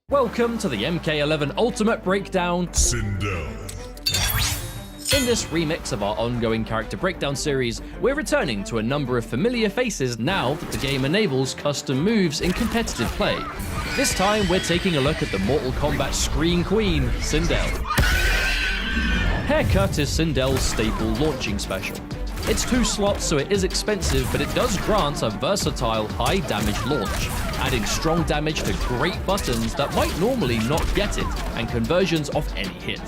Welcome to the MK11 Ultimate Breakdown, Sindel. In this remix of our ongoing character breakdown series, we're returning to a number of familiar faces now that the game enables custom moves in competitive play. This time we're taking a look at the Mortal Kombat Screen Queen, Sindel. Haircut is Sindel's staple launching special. It's 2 slots, so it is expensive, but it does grant a versatile high damage launch, adding strong damage to great buttons that might normally not get it, and conversions off any hit.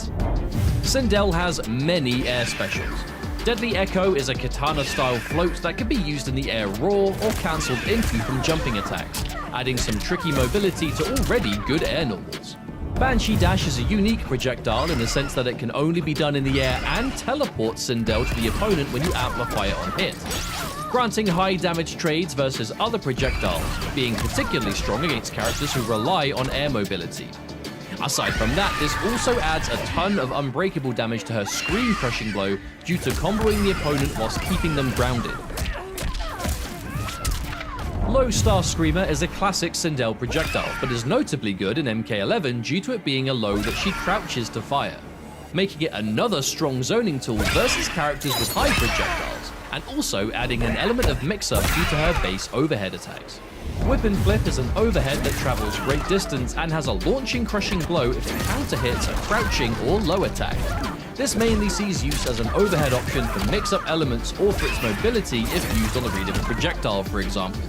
Sindel has many air specials. Deadly Echo is a katana-style float that can be used in the air raw or cancelled into from jumping attacks, adding some tricky mobility to already good air normals. Banshee Dash is a unique projectile in the sense that it can only be done in the air and teleports Sindel to the opponent when you amplify it on hit, granting high damage trades versus other projectiles, being particularly strong against characters who rely on air mobility. Aside from that, this also adds a ton of unbreakable damage to her screen crushing blow due to comboing the opponent whilst keeping them grounded. Low Star Screamer is a classic Sindel projectile, but is notably good in MK11 due to it being a low that she crouches to fire, making it another strong zoning tool versus characters with high projectiles, and also adding an element of mix-up due to her base overhead attacks. Whip and Flip is an overhead that travels great distance and has a launching crushing blow if it counter hits a crouching or low attack. This mainly sees use as an overhead option for mix-up elements or for its mobility if used on the read of a projectile, for example.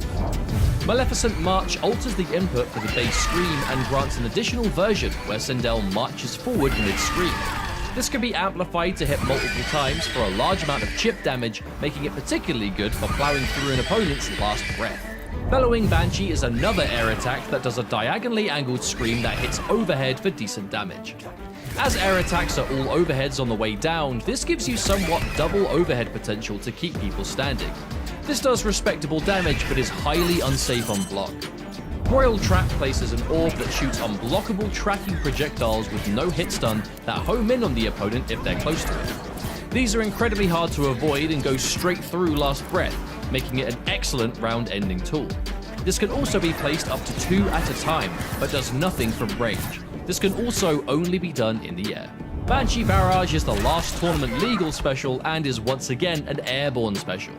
Maleficent March alters the input for the base scream and grants an additional version where Sindel marches forward mid-scream. This can be amplified to hit multiple times for a large amount of chip damage, making it particularly good for plowing through an opponent's last breath. Bellowing Banshee is another air attack that does a diagonally angled scream that hits overhead for decent damage. As air attacks are all overheads on the way down, this gives you somewhat double overhead potential to keep people standing. This does respectable damage, but is highly unsafe on block. Royal Trap places an orb that shoots unblockable tracking projectiles with no hit stun that home in on the opponent if they're close to it. These are incredibly hard to avoid and go straight through last breath, making it an excellent round-ending tool. This can also be placed up to 2 at a time, but does nothing from range. This can also only be done in the air. Banshee Barrage is the last tournament legal special and is once again an airborne special.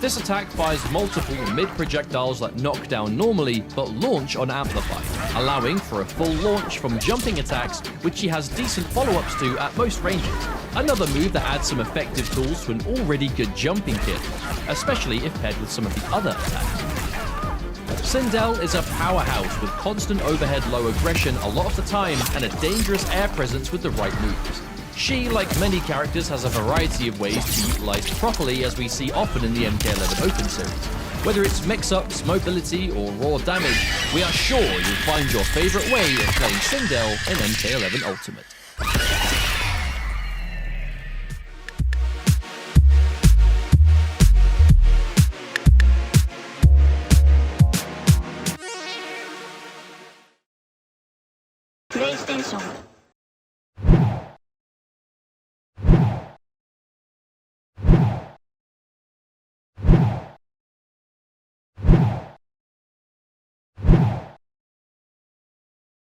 This attack fires multiple mid-projectiles that knock down normally but launch on amplify, allowing for a full launch from jumping attacks, which she has decent follow-ups to at most ranges. Another move that adds some effective tools to an already good jumping kit, especially if paired with some of the other attacks. Sindel is a powerhouse with constant overhead low aggression a lot of the time and a dangerous air presence with the right moves. She, like many characters, has a variety of ways to be utilized properly, as we see often in the MK11 Open series. Whether it's mix-ups, mobility, or raw damage, we are sure you'll find your favorite way of playing Sindel in MK11 Ultimate.